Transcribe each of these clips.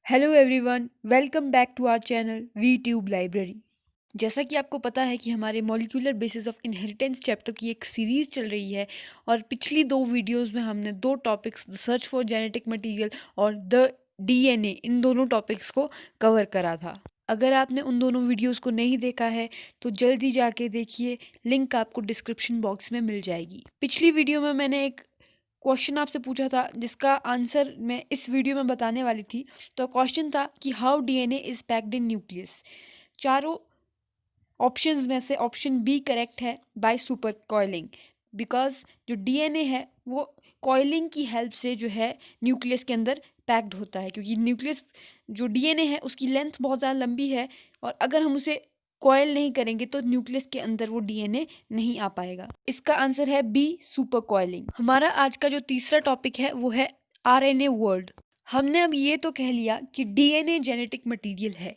Hello everyone, welcome back to our channel we tube library. जैसा कि आपको पता है कि हमारे molecular basis of inheritance chapter की एक सीरीज़ चल रही है और पिछली दो वीडियोस में हमने दो topics the search for genetic material और द डीएनए इन दोनों टॉपिक्स को कवर करा था। अगर आपने उन दोनों वीडियोस को नहीं देखा है तो जल्दी जाके देखिए, लिंक आपको डिस्क्रिप्शन बॉक्स में मिल जाएगी। पिछली वीडियो में मैंने एक क्वेश्चन आपसे पूछा था जिसका आंसर मैं इस वीडियो में बताने वाली थी। तो क्वेश्चन था कि how DNA is packed in nucleus. चारों ऑप्शंस में से ऑप्शन बी करेक्ट है, बाय सुपर कॉइलिंग। बिकॉज जो डीएनए है वो कॉइलिंग की हेल्प से जो है न्यूक्लियस के अंदर पैक्ड होता है, क्योंकि न्यूक्लियस जो डीएनए है उसकी लेंथ बहुत ज़्यादा लंबी है और अगर हम उसे कॉयल नहीं करेंगे तो न्यूक्लियस के अंदर वो डीएनए नहीं आ पाएगा। इसका आंसर है बी, सुपर कॉइलिंग। हमारा आज का जो तीसरा टॉपिक है वो है आरएनए वर्ल्ड। हमने अब ये तो कह लिया कि डीएनए जेनेटिक मटेरियल है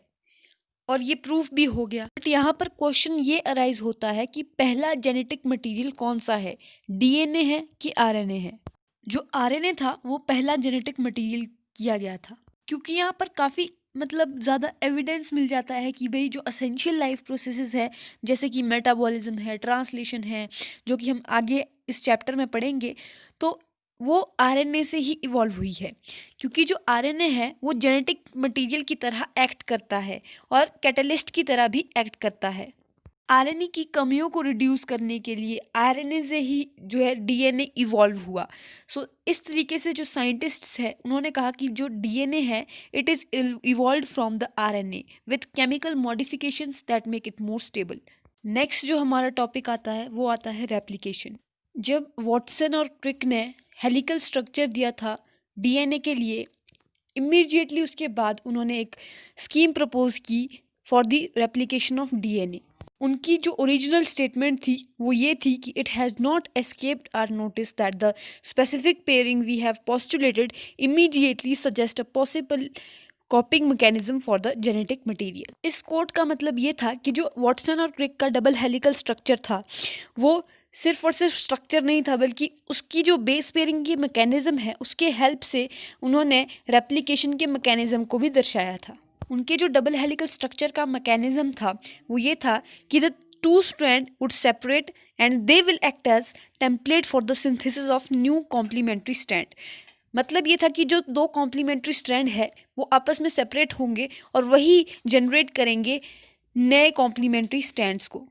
और ये प्रूफ भी हो गया, बट यहाँ पर क्वेश्चन ये अराइज होता है कि पहला जेनेटिक मटेरियल कौन सा है, डीएनए है कि आरएनए है। जो आरएनए था वो पहला जेनेटिक मटेरियल किया गया था, क्योंकि यहाँ पर काफ़ी ज़्यादा एविडेंस मिल जाता है कि भाई जो असेंशियल लाइफ प्रोसेसेस है, जैसे कि मेटाबॉलिज्म है, ट्रांसलेशन है, जो कि हम आगे इस चैप्टर में पढ़ेंगे, तो वो आरएनए से ही इवॉल्व हुई है। क्योंकि जो आरएनए है वो जेनेटिक मटेरियल की तरह एक्ट करता है और कैटलिस्ट की तरह भी एक्ट करता है। आरएनए की कमियों को रिड्यूस करने के लिए आरएनए से ही जो है डीएनए इवॉल्व हुआ। इस तरीके से जो साइंटिस्ट्स हैं उन्होंने कहा कि जो डीएनए है it is evolve from the RNA with chemical modifications that make it more stable. Next जो हमारा टॉपिक आता है वो आता है रेप्लिकेशन। जब वॉटसन और क्रिक ने हेलिकल स्ट्रक्चर दिया था डीएनए के लिए, इमीडिएटली उसके बाद उन्होंने एक स्कीम प्रपोज की for the replication of DNA. उनकी जो ओरिजिनल स्टेटमेंट थी वो ये थी कि it has not escaped our notice that the specific pairing we have postulated immediately suggest a possible copying mechanism for the genetic material. इस quote का मतलब ये था कि जो वॉटसन और क्रिक का डबल हेलिकल स्ट्रक्चर था वो सिर्फ और सिर्फ स्ट्रक्चर नहीं था, बल्कि उसकी जो बेस पेयरिंग की मैकेनिज्म है उसके हेल्प से उन्होंने रेप्लिकेशन के मैकेनिज्म को भी दर्शाया था। उनके जो डबल हेलिकल स्ट्रक्चर का मैकेनिज्म था वो ये था कि the two strand would separate and they will act as template for the synthesis of new complementary strand. मतलब ये था कि जो दो कॉम्प्लीमेंट्री स्ट्रैंड है वो आपस में सेपरेट होंगे और वही जनरेट करेंगे नए कॉम्प्लीमेंट्री स्ट्रैंड्स को।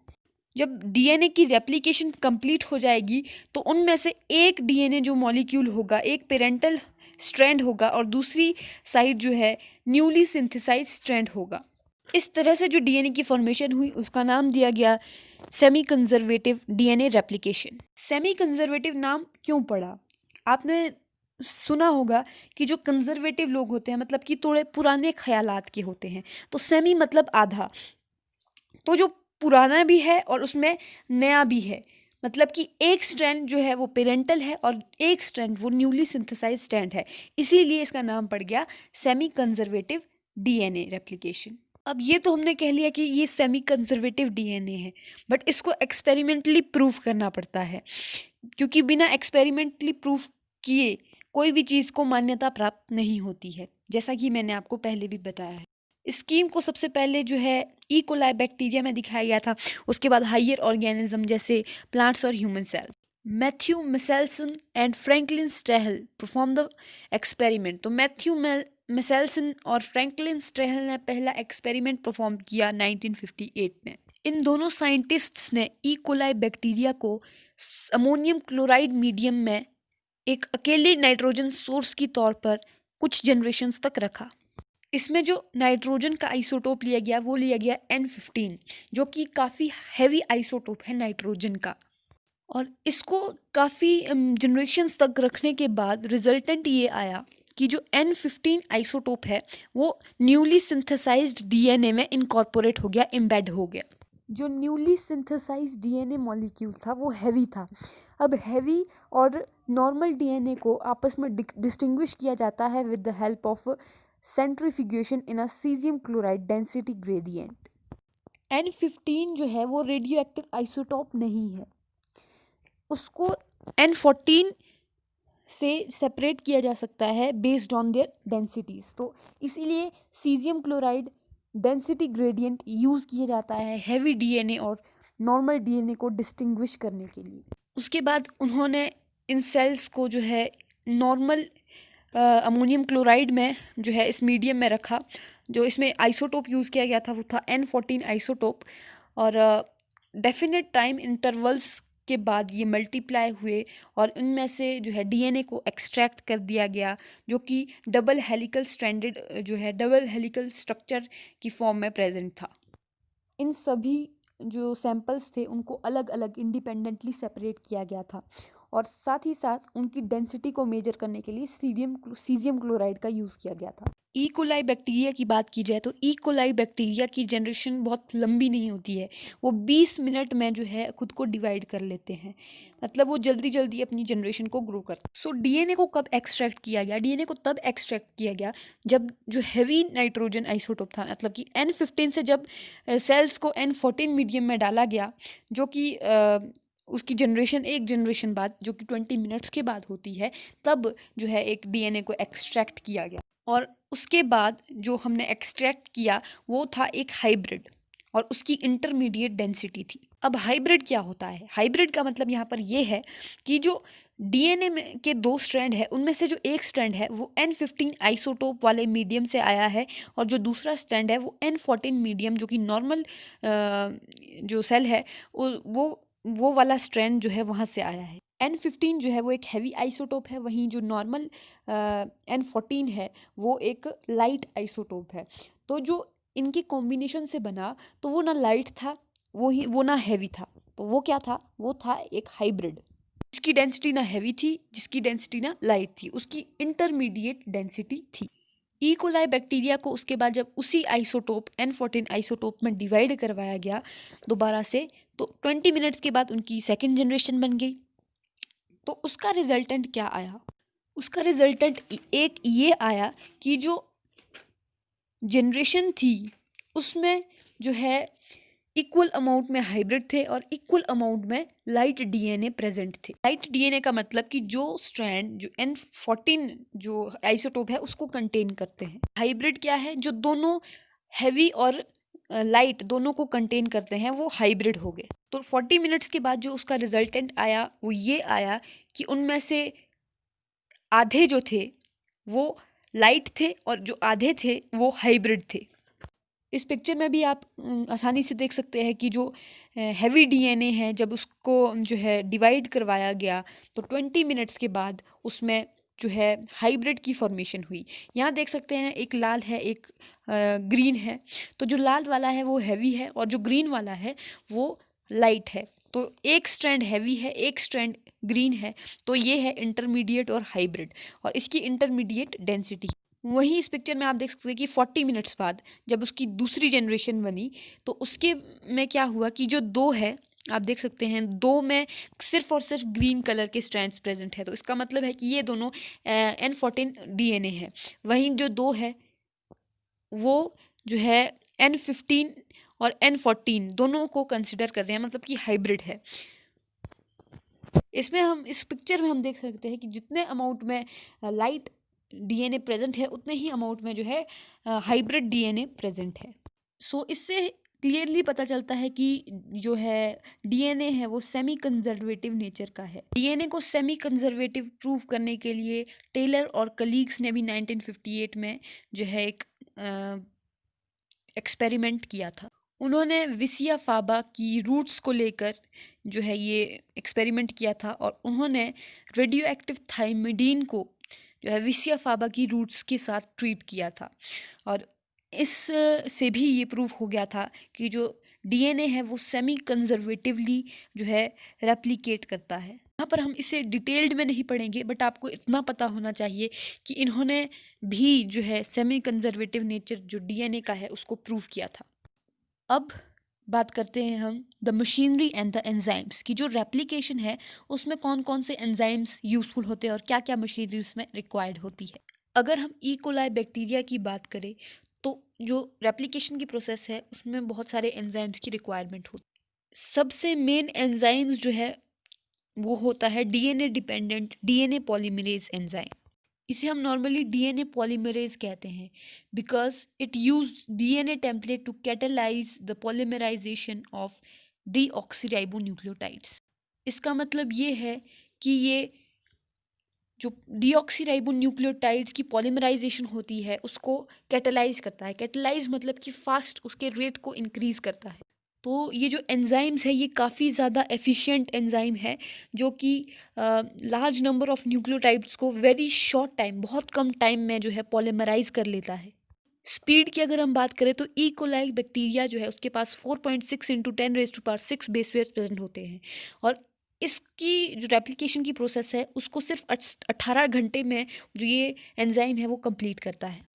जब डीएनए की रेप्लिकेशन कंप्लीट हो जाएगी तो उनमें से एक डीएनए जो मॉलिक्यूल होगा, एक पेरेंटल स्ट्रैंड होगा और दूसरी साइड जो है न्यूली सिंथेसाइज स्ट्रैंड होगा। इस तरह से जो डीएनए की फॉर्मेशन हुई उसका नाम दिया गया semi conservative DNA replication. Semi conservative नाम क्यों पड़ा? आपने सुना होगा कि जो कंजर्वेटिव लोग होते हैं मतलब कि थोड़े पुराने ख्यालात के होते हैं, तो सेमी मतलब आधा। तो जो पुराना भी है और उसमें नया भी है, मतलब कि एक स्ट्रैंड जो है वो पेरेंटल है और एक स्ट्रैंड वो न्यूली सिंथेसाइज स्ट्रैंड है, इसीलिए इसका नाम पड़ गया सेमी कंजर्वेटिव डीएनए रेप्लिकेशन। अब ये तो हमने कह लिया कि ये सेमी कंजर्वेटिव डीएनए है, बट इसको एक्सपेरिमेंटली प्रूफ करना पड़ता है, क्योंकि बिना एक्सपेरिमेंटली प्रूफ किए कोई भी चीज़ को मान्यता प्राप्त नहीं होती है, जैसा कि मैंने आपको पहले भी बताया है। स्कीम को सबसे पहले जो है ई कोलाई बैक्टीरिया में दिखाया गया था, उसके बाद हायर ऑर्गेनिज्म जैसे प्लांट्स और human cells. Matthew Meselson and Franklin Stahl perform the experiment. तो मैथ्यू मिसेल्सन और फ्रैंकलिन स्टेहल ने पहला एक्सपेरिमेंट परफॉर्म किया 1958 में। इन दोनों साइंटिस्ट्स ने ई कोलाई बैक्टीरिया को अमोनियम क्लोराइड मीडियम में एक अकेले नाइट्रोजन सोर्स की तौर पर कुछ जनरेशन्स तक रखा। इसमें जो नाइट्रोजन का आइसोटोप लिया गया वो लिया गया N15, जो कि काफ़ी हैवी आइसोटोप है नाइट्रोजन का। और इसको काफ़ी जनरेशन्स तक रखने के बाद रिजल्टेंट ये आया कि जो N15 आइसोटोप है वो न्यूली सिंथेसाइज्ड डीएनए में इनकॉर्पोरेट हो गया, एम्बेड हो गया। जो न्यूली सिंथेसाइज्ड डीएनए मॉलिक्यूल था वो हैवी था। अब हैवी और नॉर्मल डीएनए को आपस में डिस्टिंग्विश किया जाता है with the help of centrifugation in a caesium chloride density gradient. N15 जो है वो रेडियो एक्टिव आइसोटोप नहीं है, उसको N14 से सेपरेट किया जा सकता है बेस्ड ऑन देयर डेंसिटीज़। तो इसीलिए cesium chloride density gradient use किया जाता है हैवी डीएनए और नॉर्मल डीएनए को डिस्टिंग्विश करने के लिए। उसके बाद उन्होंने इन सेल्स को जो है नॉर्मल अमोनियम क्लोराइड में जो है इस मीडियम में रखा। जो इसमें आइसोटोप यूज़ किया गया था वो था N14 आइसोटोप, और डेफिनेट टाइम इंटरवल्स के बाद ये मल्टीप्लाई हुए और इनमें से जो है डीएनए को एक्सट्रैक्ट कर दिया गया, जो कि डबल हेलिकल स्ट्रैंडेड जो है डबल हेलिकल स्ट्रक्चर की फॉर्म में प्रेजेंट था। इन सभी जो सैंपल्स थे उनको अलग अलग इंडिपेंडेंटली सेपरेट किया गया था, और साथ ही साथ उनकी डेंसिटी को मेजर करने के लिए सीजियम क्लोराइड का यूज़ किया गया था। ई कोलाई बैक्टीरिया की बात की जाए तो ई कोलाई बैक्टीरिया की जनरेशन बहुत लंबी नहीं होती है। वो 20 मिनट में जो है खुद को डिवाइड कर लेते हैं, मतलब वो जल्दी जल्दी अपनी जनरेशन को ग्रो करते हैं। सो डीएनए को कब एक्सट्रैक्ट किया गया? डीएनए को तब एक्सट्रैक्ट किया गया जब जो हैवी नाइट्रोजन आइसोटोप था, मतलब कि N15 से जब सेल्स को N14 मीडियम में डाला गया, जो कि उसकी जनरेशन एक जनरेशन बाद जो कि 20 मिनट्स के बाद होती है, तब जो है एक डीएनए को एक्सट्रैक्ट किया गया। और उसके बाद जो हमने एक्सट्रैक्ट किया वो था एक हाइब्रिड, और उसकी इंटरमीडिएट डेंसिटी थी। अब हाइब्रिड क्या होता है? हाइब्रिड का मतलब यहाँ पर ये है कि जो डीएनए में के 2 स्ट्रैंड है उनमें से जो एक स्ट्रैंड है वो N15 आइसोटोप वाले मीडियम से आया है, और जो दूसरा स्ट्रैंड है वो N14 मीडियम जो कि नॉर्मल जो सेल है वो वाला स्ट्रैंड जो है वहाँ से आया है। N15 जो है वो एक हैवी आइसोटोप है, वहीं जो नॉर्मल N14 है वो एक लाइट आइसोटोप है। तो जो इनके कॉम्बिनेशन से बना तो वो ना लाइट था वो ना हैवी था, तो वो क्या था? वो था एक हाइब्रिड, जिसकी डेंसिटी ना हैवी थी, जिसकी डेंसिटी ना लाइट थी, उसकी इंटरमीडिएट डेंसिटी थी। ई कोलाई बैक्टीरिया को उसके बाद जब उसी आइसोटोप N14 आइसोटोप में डिवाइड करवाया गया दोबारा से, तो 20 मिनट्स के बाद उनकी सेकेंड जनरेशन बन गई। तो उसका रिजल्टेंट क्या आया? उसका रिजल्टेंट एक ये आया कि जो जनरेशन थी उसमें जो है इक्वल अमाउंट में हाइब्रिड थे और इक्वल अमाउंट में लाइट डीएनए प्रेजेंट थे। लाइट डीएनए का मतलब कि जो स्ट्रैंड जो N14 जो आइसोटोप है उसको कंटेन करते हैं। हाइब्रिड क्या है? जो दोनों हैवी और लाइट दोनों को कंटेन करते हैं, वो हाइब्रिड हो गए। तो 40 मिनट्स के बाद जो उसका रिजल्टेंट आया वो ये आया कि उनमें से आधे जो थे वो लाइट थे और जो आधे थे वो हाइब्रिड थे। इस पिक्चर में भी आप आसानी से देख सकते हैं कि जो हैवी डीएनए है जब उसको जो है डिवाइड करवाया गया तो 20 मिनट्स के बाद उसमें जो है हाइब्रिड की फॉर्मेशन हुई। यहाँ देख सकते हैं एक लाल है एक ग्रीन है, तो जो लाल वाला है वो हैवी है और जो ग्रीन वाला है वो लाइट है। तो एक स्ट्रैंड हैवी है एक स्ट्रैंड ग्रीन है, तो ये है इंटरमीडिएट और हाइब्रिड, और इसकी इंटरमीडिएट डेंसिटी। वहीं इस पिक्चर में आप देख सकते हैं कि 40 मिनट्स बाद जब उसकी दूसरी जनरेशन बनी तो उसके में क्या हुआ कि जो दो है आप देख सकते हैं दो में सिर्फ और सिर्फ ग्रीन कलर के स्ट्रैंड्स प्रेजेंट है, तो इसका मतलब है कि ये दोनों N14 डीएनए है। वहीं जो दो है वो जो है N15 और N14 दोनों को कंसिडर कर रहे हैं, मतलब कि हाइब्रिड है। इसमें हम इस पिक्चर में हम देख सकते हैं कि जितने अमाउंट में लाइट डीएनए प्रेजेंट है उतने ही अमाउंट में जो है हाइब्रिड डीएनए प्रेजेंट है। सो इससे क्लियरली पता चलता है कि जो है डीएनए है वो सेमी कंजर्वेटिव नेचर का है। डीएनए को सेमी कंजर्वेटिव प्रूव करने के लिए टेलर और कलीग्स ने भी 1958 में जो है एक एक्सपेरिमेंट किया था। उन्होंने विसिया फाबा की रूट्स को लेकर जो है ये एक्सपेरिमेंट किया था और उन्होंने रेडियो एक्टिव थाइमिडीन को जो है विसिया फाबा की रूट्स के साथ ट्रीट किया था, और इस से भी ये प्रूव हो गया था कि जो डीएनए है वो सेमी कंजर्वेटिवली जो है रेप्लिकेट करता है। यहाँ पर हम इसे डिटेल्ड में नहीं पढ़ेंगे, बट आपको इतना पता होना चाहिए कि इन्होंने भी जो है सेमी कंजर्वेटिव नेचर जो डीएनए का है उसको प्रूव किया था। अब बात करते हैं हम the machinery and the enzymes की। जो रेप्लिकेशन है उसमें कौन कौन से एंजाइम्स यूज़फुल होते हैं और क्या क्या मशीनरी उसमें रिक्वायर्ड होती है। अगर हम ई कोलाई बैक्टीरिया की बात करें तो जो रेप्लिकेशन की प्रोसेस है उसमें बहुत सारे एंजाइम्स की रिक्वायरमेंट होती है। सबसे मेन एंजाइम्स जो है वो होता है DNA dependent DNA polymerase enzyme. इसे हम नॉर्मली डीएनए पॉलीमरेज कहते हैं because it use DNA template to catalyze the polymerization of deoxyribonucleotides. इसका मतलब ये है कि ये जो डीऑक्सीराइबोन्यूक्लियोटाइड्स की पॉलीमराइजेशन होती है उसको कैटेलाइज करता है। कैटेलाइज मतलब कि फास्ट उसके रेट को इंक्रीज करता है। तो ये जो एंजाइम्स है ये काफ़ी ज़्यादा एफिशिएंट एंजाइम है जो कि लार्ज नंबर ऑफ न्यूक्लियोटाइड्स को वेरी शॉर्ट टाइम, बहुत कम टाइम में जो है पॉलीमराइज कर लेता है। स्पीड की अगर हम बात करें तो ई कोलाई बैक्टीरिया जो है उसके पास 4.6 इंटू 10⁻6 बेस पेयर्स प्रेजेंट होते हैं और इसकी जो रेप्लिकेशन की प्रोसेस है उसको सिर्फ 18 घंटे में जो ये एंजाइम है वो कंप्लीट करता है।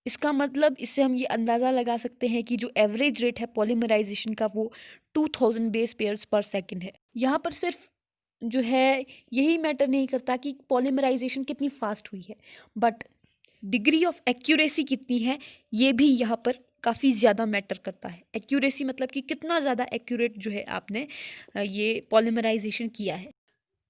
इसका मतलब इससे हम ये अंदाज़ा लगा सकते हैं कि जो एवरेज रेट है पॉलीमराइजेशन का वो 2000 बेस पेयर्स पर सेकंड है। यहाँ पर सिर्फ जो है यही मैटर नहीं करता कि पॉलीमराइजेशन कितनी फास्ट हुई है, बट डिग्री ऑफ एक्यूरेसी कितनी है ये भी यहाँ पर काफ़ी ज़्यादा मैटर करता है। एक्यूरेसी मतलब कि कितना ज़्यादा एक्यूरेट जो है आपने ये पॉलीमराइजेशन किया है।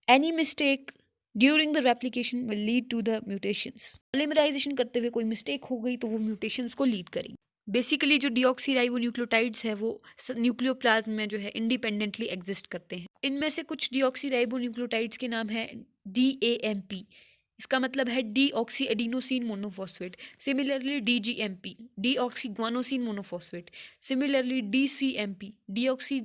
Any mistake during the replication will lead to the mutations. Polymerization करते हुए कोई मिस्टेक हो गई तो वो म्यूटेशंस को लीड करेगी। बेसिकली जो डीऑक्सीराइबोन्यूक्लियोटाइड्स है वो न्यूक्लियोप्लाज्म में जो है इंडिपेंडेंटली एग्जिस्ट करते हैं। इनमें से कुछ डीऑक्सीराइबोन्यूक्लियोटाइड्स के नाम है DAMP, इसका मतलब है deoxy adenosine monophosphate. Similarly DGMP, deoxy guanosine monophosphate. Similarly DCMP, deoxy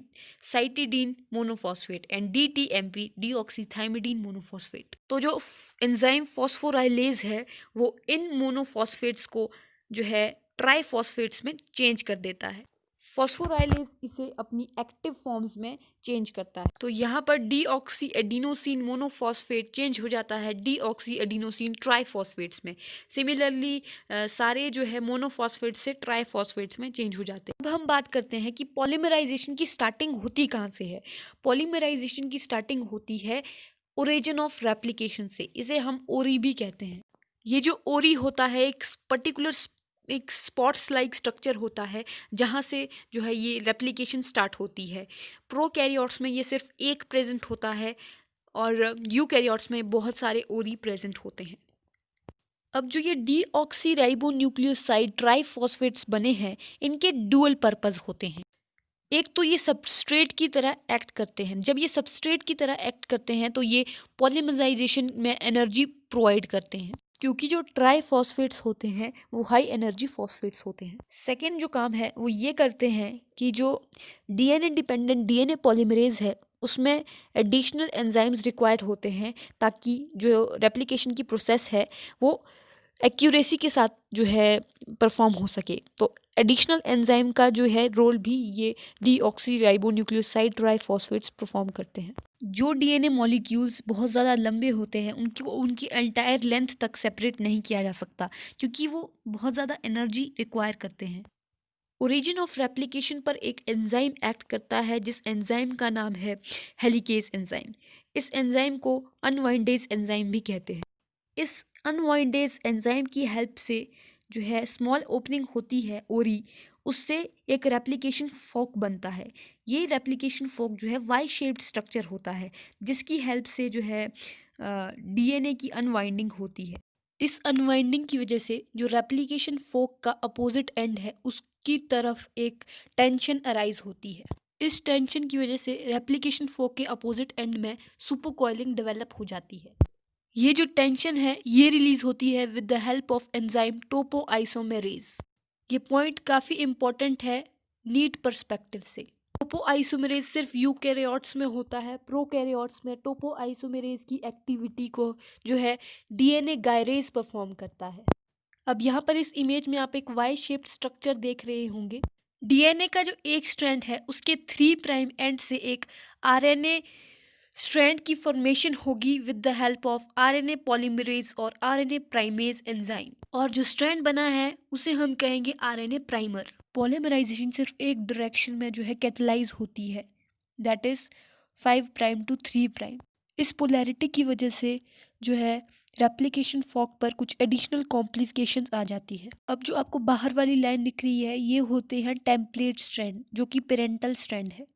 cytidine monophosphate and DTMP, deoxythymidine monophosphate. तो जो एंजाइम फॉस्फोराइलेज है वो इन मोनोफॉस्फेट्स को जो है ट्राइफॉस्फेट्स में चेंज कर देता है। फॉस्फोराइलेज इसे अपनी एक्टिव फॉर्म्स में चेंज करता है। तो यहाँ पर डीऑक्सी एडिनोसिन मोनोफॉस्फेट चेंज हो जाता है डीऑक्सी एडिनोसिन ट्राइफॉस्फेट्स में। सिमिलरली सारे जो है मोनोफॉस्फेट्स से ट्राइफॉस्फेट्स में चेंज हो जाते हैं। अब हम बात करते हैं कि पॉलीमराइजेशन की स्टार्टिंग होती कहाँ से है। पॉलीमराइजेशन की स्टार्टिंग होती है ओरिजिन ऑफ रेप्लिकेशन से। इसे हम ओरी भी कहते हैं। ये जो ओरी होता है एक पर्टिकुलर एक स्पॉट्स लाइक स्ट्रक्चर होता है जहाँ से जो है ये रेप्लिकेशन स्टार्ट होती है। प्रोकैरियोट्स में ये सिर्फ एक प्रेजेंट होता है और यूकैरियोट्स में बहुत सारे ओरी प्रेजेंट होते हैं। अब जो ये डीऑक्सीराइबोन्यूक्लियोसाइड ट्राइफॉस्फेट्स बने हैं इनके डुअल पर्पस होते हैं। एक तो ये सबस्ट्रेट की तरह एक्ट करते हैं। जब ये सबस्ट्रेट की तरह एक्ट करते हैं तो ये पॉलीमराइजेशन में एनर्जी प्रोवाइड करते हैं क्योंकि जो ट्राइफॉस्फेट्स होते हैं वो हाई एनर्जी फॉस्फेट्स होते हैं। सेकेंड जो काम है वो ये करते हैं कि जो डीएनए डिपेंडेंट डीएनए पॉलीमरेज है उसमें एडिशनल एंजाइम्स रिक्वायर्ड होते हैं ताकि जो रेप्लिकेशन की प्रोसेस है वो एक्यूरेसी के साथ जो है परफॉर्म हो सके। तो एडिशनल एंजाइम का जो है रोल भी ये डीऑक्सीराइबोन्यूक्लियोसाइड ट्राइफॉस्फेट्स परफॉर्म करते हैं। जो डीएनए मॉलिक्यूल्स बहुत ज़्यादा लंबे होते हैं उनकी एंटायर लेंथ तक सेपरेट नहीं किया जा सकता क्योंकि वो बहुत ज़्यादा एनर्जी रिक्वायर करते हैं। ओरिजिन ऑफ रेप्लिकेशन पर एक एंजाइम एक्ट करता है जिस एंजाइम का नाम है हेलिकेज एंजाइम। इस एंजाइम को अनवाइंडेज एंजाइम भी कहते हैं। इस अनवाइंडेज एंजाइम की हेल्प से जो है स्मॉल ओपनिंग होती है ओरी, उससे एक रेप्लिकेशन फोक बनता है। ये रेप्लिकेशन फोक जो है वाई शेप्ड स्ट्रक्चर होता है जिसकी हेल्प से जो है डीएनए की अनवाइंडिंग होती है। इस अनवाइंडिंग की वजह से जो रेप्लिकेशन फोक का अपोजिट एंड है उसकी तरफ एक टेंशन अराइज होती है। इस टेंशन की वजह से रेप्लिकेशन फोक के अपोजिट एंड में सुपरकॉइलिंग डेवलप हो जाती है। ये जो टेंशन है ये रिलीज होती है with the help of enzyme topoisomerase. ये पॉइंट काफ़ी इंपॉर्टेंट है नीट पर्सपेक्टिव से। टोपोआइसोमेरेज सिर्फ यूकैरियोट्स में होता है। प्रोकैरियोट्स में टोपोआइसोमेरेज की एक्टिविटी को जो है डीएनए गायरेज परफॉर्म करता है। अब यहाँ पर इस इमेज में आप एक वाई शेप्ड स्ट्रक्चर देख रहे होंगे। डीएनए का जो एक स्ट्रैंड है उसके 3 प्राइम एंड से एक आरएनए स्ट्रैंड की फॉर्मेशन होगी with the help of RNA polymerase और आरएनए प्राइमेज एंजाइम, और जो स्ट्रैंड बना है उसे हम कहेंगे आरएनए प्राइमर। पॉलीमराइजेशन सिर्फ एक डायरेक्शन में जो है कैटलाइज होती है, that is 5 prime to 3 prime. इस पोलैरिटी की वजह से जो है रेप्लिकेशन फॉक पर कुछ एडिशनल कॉम्प्लिकेशंस आ जाती है। अब जो आपको बाहर वाली लाइन दिख रही है ये होते हैं टेम्पलेट स्ट्रैंड जो कि पेरेंटल स्ट्रैंड है।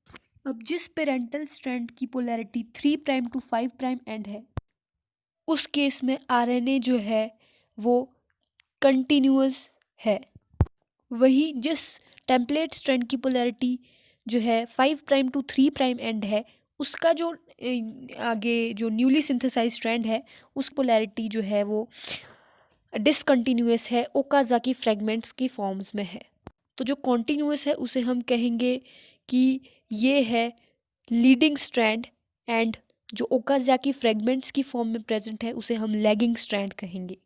अब जिस पेरेंटल स्ट्रैंड की polarity 3 prime to 5 prime end है, उस केस में आरएनए जो है वो कंटिन्यूअस है। वही जिस टेम्पलेट स्ट्रैंड की पोलैरिटी जो है 5 प्राइम टू 3 प्राइम एंड है, उसका जो आगे जो न्यूली सिंथेसाइज स्ट्रैंड है, उस पोलैरिटी जो है वो डिसकंटिन्यूअस है, ओकाजाकी फ्रेगमेंट्स की फॉर्म्स में है। तो जो कॉन्टिन्यूअस है उसे हम कहेंगे कि ये है लीडिंग स्ट्रैंड, एंड जो ओकाजाकी फ्रेगमेंट्स की फॉर्म में प्रेजेंट है उसे हम लैगिंग स्ट्रैंड कहेंगे।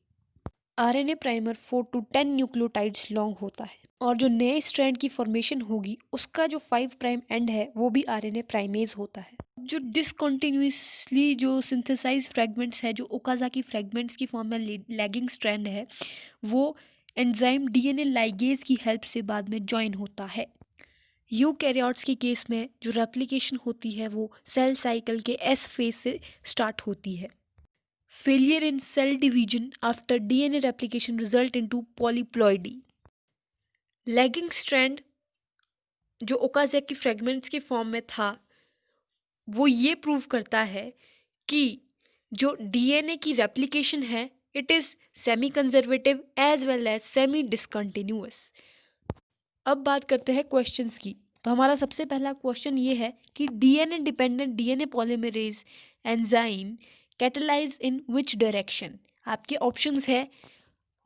RNA primer 4 to 10 nucleotides long होता है, और जो नए स्ट्रैंड की फॉर्मेशन होगी उसका जो 5 प्राइम एंड है वो भी आरएनए प्राइमेज होता है। जो डिसकंटिन्यूअसली जो सिंथेसाइज फ्रेगमेंट्स है, जो ओकाजाकी फ्रेगमेंट्स की फॉर्म में लैगिंग स्ट्रैंड है, वो एंजाइम डीएनए लाइगेज की हेल्प से बाद में ज्वाइन होता है। यूकैरियोट्स के केस में जो रेप्लिकेशन होती है वो सेल साइकिल के एस फेज से स्टार्ट होती है। Failure in cell division after DNA replication result into polyploidy. Lagging strand जो ओकाजाकी फ्रेगमेंट्स के फॉर्म में था, वो ये प्रूव करता है कि जो डीएनए की रेप्लिकेशन है, it is semi conservative as well as semi discontinuous. अब बात करते हैं क्वेश्चंस की। तो हमारा सबसे पहला क्वेश्चन ये है कि DNA dependent DNA polymerase enzyme catalyze in which direction. आपके ऑप्शंस है,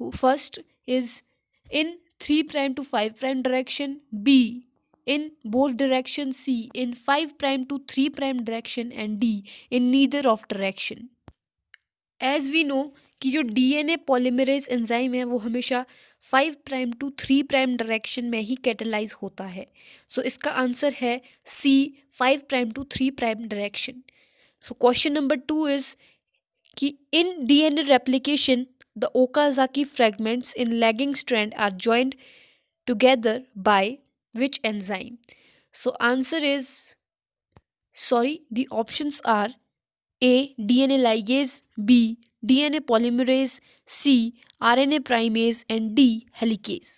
first is in 3 prime to 5 prime direction, B in both direction, C in 5 prime to 3 prime direction, and D in neither of direction. As we know कि जो DNA polymerase enzyme है वो हमेशा 5 prime to 3 prime direction में ही catalyse होता है। सो इसका answer है C 5 prime to 3 prime direction. So question number 2 is कि in DNA replication the Okazaki fragments in lagging strand are joined together by which enzyme? So answer is, the options are A DNA ligase, B DNA polymerase, C RNA primase, and D helicase.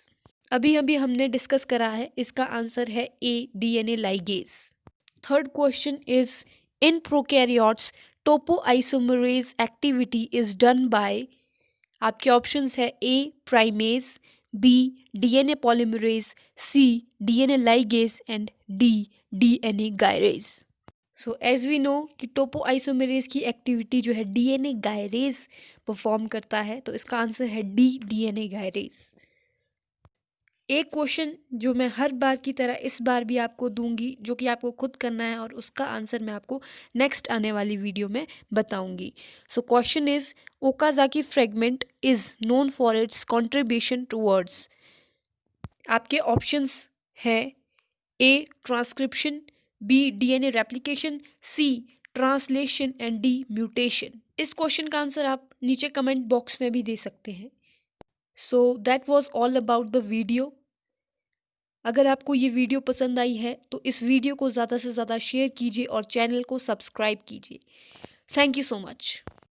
अभी हमने discuss करा है, इसका answer है A DNA ligase. Third question is in prokaryotes topoisomerase activity is done by. आपके options है A primase, B DNA polymerase, C DNA ligase, and D DNA gyrase. So as we know कि topoisomerase की activity जो है DNA gyrase perform करता है, तो इसका आंसर है D DNA गायरेज। एक क्वेश्चन जो मैं हर बार की तरह इस बार भी आपको दूंगी, जो कि आपको खुद करना है, और उसका आंसर मैं आपको नेक्स्ट आने वाली वीडियो में बताऊंगी। So question is Okazaki fragment is known for its contribution towards. आपके ऑप्शंस हैं A transcription, B DNA replication, C translation, and D mutation. इस क्वेश्चन का आंसर आप नीचे कमेंट बॉक्स में भी दे सकते हैं। So that was all about the video. अगर आपको ये वीडियो पसंद आई है तो इस वीडियो को ज़्यादा से ज़्यादा शेयर कीजिए और चैनल को सब्सक्राइब कीजिए। Thank you so much.